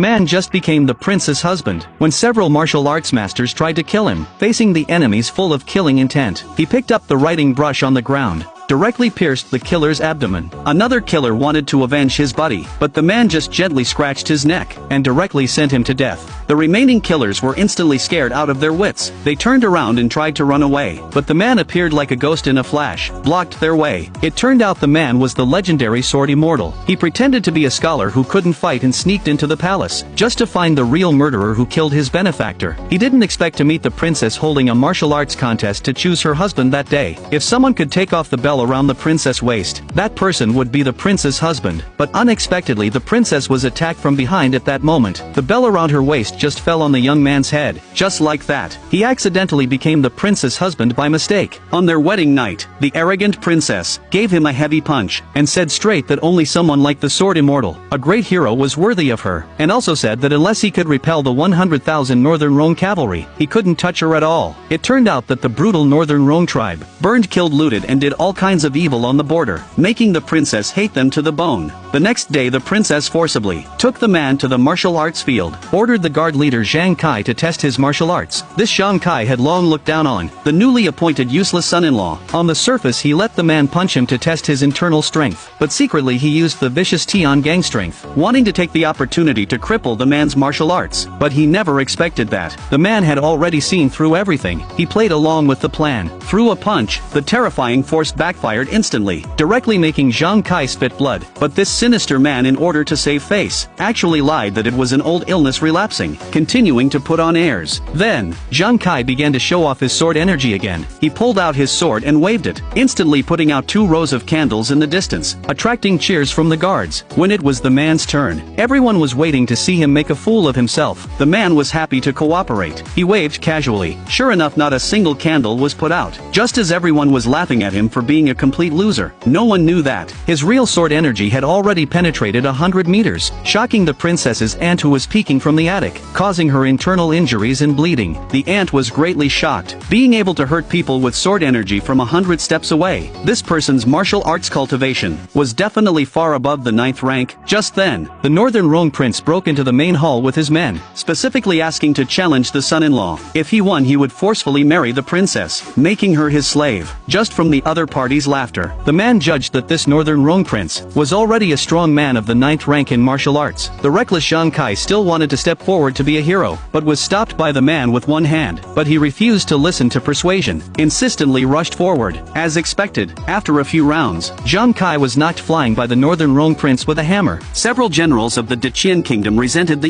Man just became the prince's husband when several martial arts masters tried to kill him. Facing the enemies full of killing intent, he picked up the writing brush on the ground, directly pierced the killer's abdomen. Another killer wanted to avenge his buddy, but the man just gently scratched his neck and directly sent him to death. The remaining killers were instantly scared out of their wits. They turned around and tried to run away, but the man appeared like a ghost in a flash, blocked their way. It turned out the man was the legendary Sword Immortal. He pretended to be a scholar who couldn't fight and sneaked into the palace, just to find the real murderer who killed his benefactor. He didn't expect to meet the princess holding a martial arts contest to choose her husband that day. If someone could take off the bell around the princess' waist, that person would be the prince's husband. But unexpectedly the princess was attacked from behind at that moment. The bell around her waist just fell on the young man's head. Just like that, he accidentally became the prince's husband by mistake. On their wedding night, the arrogant princess gave him a heavy punch and said straight that only someone like the Sword Immortal, a great hero, was worthy of her, and also said that unless he could repel the 100,000 Northern Rhone cavalry, he couldn't touch her at all. It turned out that the brutal Northern Rhone tribe burned, killed, looted, and did all kinds of evil on the border, making the princess hate them to the bone. The next day the princess forcibly took the man to the martial arts field, ordered the guard leader Zhang Kai to test his martial arts. This Zhang Kai had long looked down on the newly appointed useless son-in-law. On the surface he let the man punch him to test his internal strength, but secretly he used the vicious Tian gang strength, wanting to take the opportunity to cripple the man's martial arts. But he never expected that. The man had already seen through everything. He played along with the plan. Threw a punch, the terrifying force backfired instantly, directly making Zhang Kai spit blood. But this sinister man, in order to save face, actually lied that it was an old illness relapsing, continuing to put on airs. Then, Zhang Kai began to show off his sword energy again. He pulled out his sword and waved it, instantly putting out 2 rows of candles in the distance, attracting cheers from the guards. When it was the man's turn, everyone was waiting to see him make a fool of himself. The man was happy to cooperate. He waved casually. Sure enough, not a single candle was put out, just as everyone was laughing at him for being a complete loser. No one knew that his real sword energy had already penetrated 100 meters, shocking the princess's aunt, who was peeking from the attic, causing her internal injuries and bleeding. The aunt was greatly shocked, being able to hurt people with sword energy from 100 steps away. This person's martial arts cultivation was definitely far above the 9th rank. Just then, the Northern Rhone prince broke into the main hall with his men, specifically asking to challenge the son-in-law. If he won, he would forcefully marry the princess, making her his slave. Just from the other party's laughter, the man judged that this Northern Rhone prince was already a strong man of the 9th rank in martial arts. The reckless Zhang Kai still wanted to step forward to be a hero, but was stopped by the man with one hand. But he refused to listen to persuasion, insistently rushed forward. As expected, after a few rounds, Zhang Kai was knocked flying by the Northern Rhone prince with a hammer. Several generals of the Deqian kingdom resented the